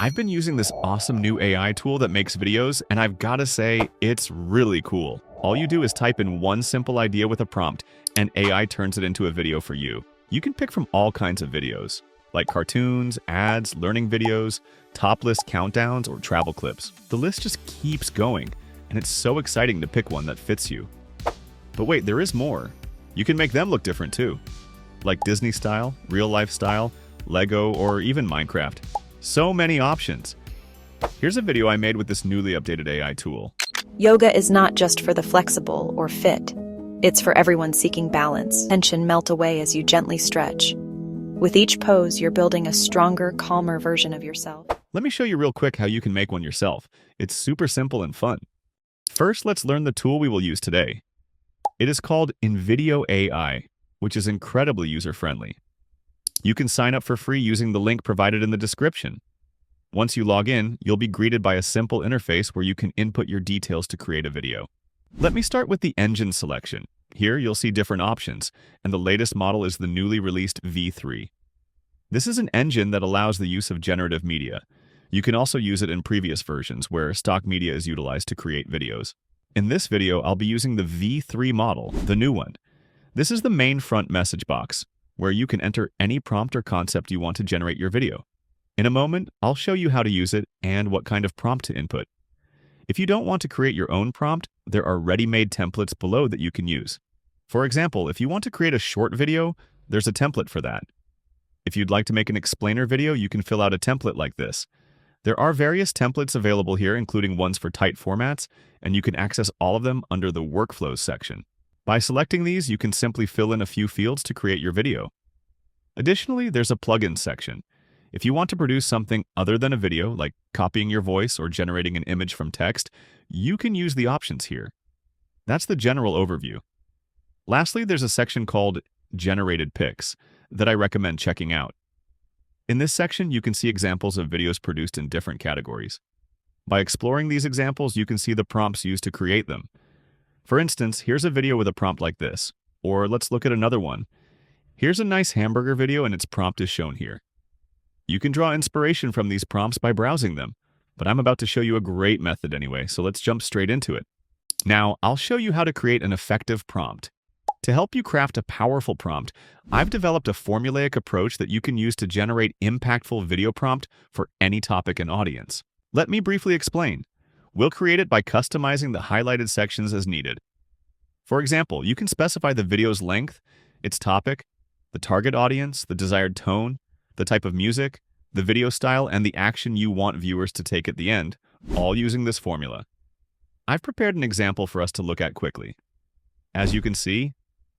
I've been using this awesome new AI tool that makes videos, and I've got to say, it's really cool. All you do is type in one simple idea with a prompt, and AI turns it into a video for you. You can pick from all kinds of videos, like cartoons, ads, learning videos, top list countdowns, or travel clips. The list just keeps going, and it's so exciting to pick one that fits you. But wait, there is more. You can make them look different too, like Disney style, real life style, Lego, or even Minecraft. So many options. Here's a video I made with this newly updated AI tool. Yoga is not just for the flexible or fit. It's for everyone seeking balance. Tension melt away as you gently stretch. With each pose, you're building a stronger, calmer version of yourself. Let me show you real quick how you can make one yourself. It's super simple and fun. First, let's learn the tool we will use today. It is called Invideo AI, which is incredibly user-friendly. You can sign up for free using the link provided in the description. Once you log in, you'll be greeted by a simple interface where you can input your details to create a video. Let me start with the engine selection. Here, you'll see different options, and the latest model is the newly released V3. This is an engine that allows the use of generative media. You can also use it in previous versions where stock media is utilized to create videos. In this video, I'll be using the V3 model, the new one. This is the main front message box, where you can enter any prompt or concept you want to generate your video. In a moment, I'll show you how to use it and what kind of prompt to input. If you don't want to create your own prompt, there are ready-made templates below that you can use. For example, if you want to create a short video, there's a template for that. If you'd like to make an explainer video, you can fill out a template like this. There are various templates available here, including ones for tight formats, and you can access all of them under the Workflows section. By selecting these, you can simply fill in a few fields to create your video. Additionally, there's a plugins section. If you want to produce something other than a video, like copying your voice or generating an image from text, you can use the options here. That's the general overview. Lastly, there's a section called Generated Pics that I recommend checking out. In this section, you can see examples of videos produced in different categories. By exploring these examples, you can see the prompts used to create them. For instance, here's a video with a prompt like this. Or let's look at another one. Here's a nice hamburger video and its prompt is shown here. You can draw inspiration from these prompts by browsing them, but I'm about to show you a great method anyway, so let's jump straight into it. Now, I'll show you how to create an effective prompt. To help you craft a powerful prompt, I've developed a formulaic approach that you can use to generate impactful video prompt for any topic and audience. Let me briefly explain. We'll create it by customizing the highlighted sections as needed. For example, you can specify the video's length, its topic, the target audience, the desired tone, the type of music, the video style, and the action you want viewers to take at the end, all using this formula. I've prepared an example for us to look at quickly. As you can see,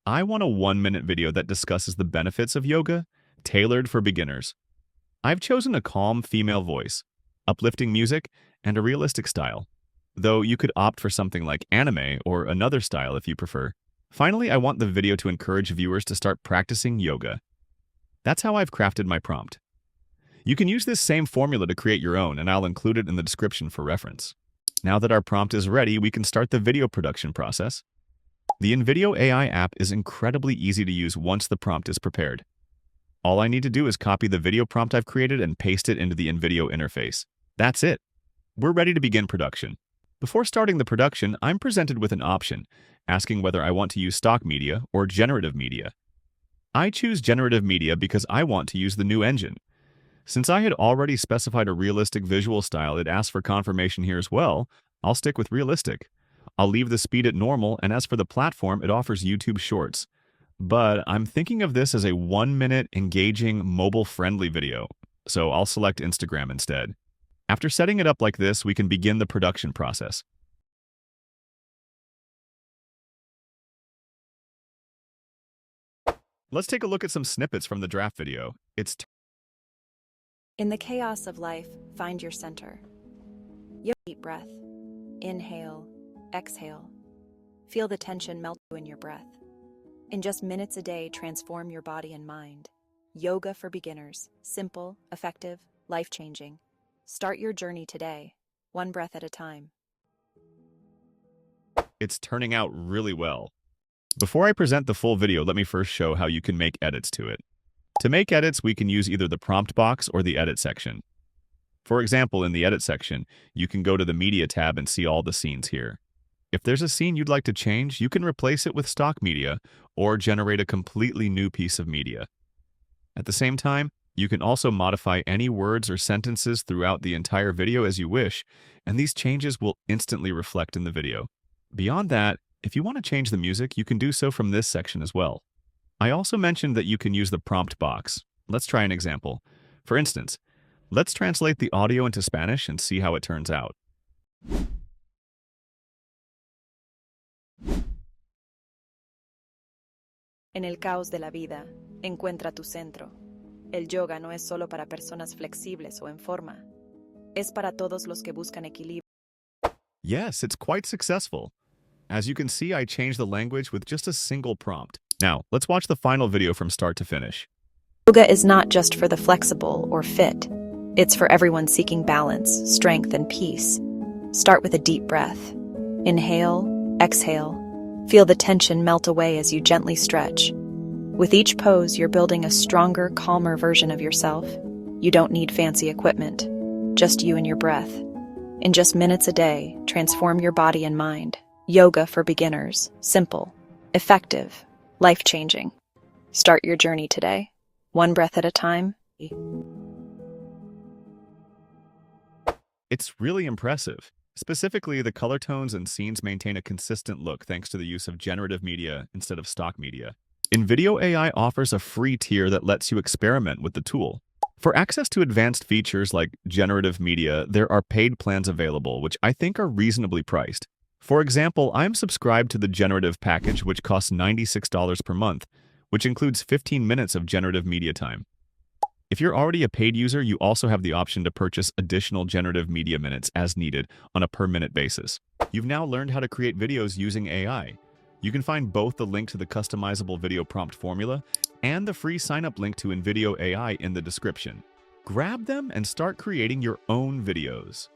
I want a 1-minute video that discusses the benefits of yoga, tailored for beginners. I've chosen a calm female voice, uplifting music, and a realistic style, though you could opt for something like anime or another style if you prefer. Finally, I want the video to encourage viewers to start practicing yoga. That's how I've crafted my prompt. You can use this same formula to create your own, and I'll include it in the description for reference. Now that our prompt is ready, we can start the video production process. The Invideo AI app is incredibly easy to use once the prompt is prepared. All I need to do is copy the video prompt I've created and paste it into the Invideo interface. That's it. We're ready to begin production. Before starting the production, I'm presented with an option, asking whether I want to use stock media or generative media. I choose generative media because I want to use the new engine. Since I had already specified a realistic visual style, it asks for confirmation here as well. I'll stick with realistic. I'll leave the speed at normal, and as for the platform, it offers YouTube Shorts. But I'm thinking of this as a 1-minute, engaging, mobile-friendly video, so I'll select Instagram instead. After setting it up like this, we can begin the production process. Let's take a look at some snippets from the draft video. In the chaos of life, find your center. Deep breath. Inhale, exhale. Feel the tension melt in your breath. In just minutes a day, transform your body and mind. Yoga for beginners. Simple, effective, life-changing. Start your journey today, one breath at a time. It's turning out really well. Before I present the full video, let me first show how you can make edits to it. To make edits, we can use either the prompt box or the edit section. For example, in the Edit section, you can go to the Media tab and see all the scenes here. If there's a scene you'd like to change, you can replace it with stock media or generate a completely new piece of media. At the same time, you can also modify any words or sentences throughout the entire video as you wish, and these changes will instantly reflect in the video. Beyond that, if you want to change the music, you can do so from this section as well. I also mentioned that you can use the prompt box. Let's try an example. For instance, let's translate the audio into Spanish and see how it turns out. En el caos de la vida, encuentra tu centro. El yoga no es solo para personas flexibles o en forma. Es para todos los que buscan equilibrio. Yes, it's quite successful. As you can see, I changed the language with just a single prompt. Now, let's watch the final video from start to finish. Yoga is not just for the flexible or fit. It's for everyone seeking balance, strength, and peace. Start with a deep breath. Inhale, exhale. Feel the tension melt away as you gently stretch. With each pose, you're building a stronger, calmer version of yourself. You don't need fancy equipment, just you and your breath. In just minutes a day, transform your body and mind. Yoga for beginners. Simple, effective, life-changing. Start your journey today, one breath at a time. It's really impressive. Specifically, the color tones and scenes maintain a consistent look thanks to the use of generative media instead of stock media. Invideo AI offers a free tier that lets you experiment with the tool. For access to advanced features like generative media, there are paid plans available, which I think are reasonably priced. For example, I'm subscribed to the generative package, which costs $96 per month, which includes 15 minutes of generative media time. If you're already a paid user, you also have the option to purchase additional generative media minutes as needed on a per-minute basis. You've now learned how to create videos using AI. You can find both the link to the customizable video prompt formula and the free sign-up link to Invideo AI in the description. Grab them and start creating your own videos.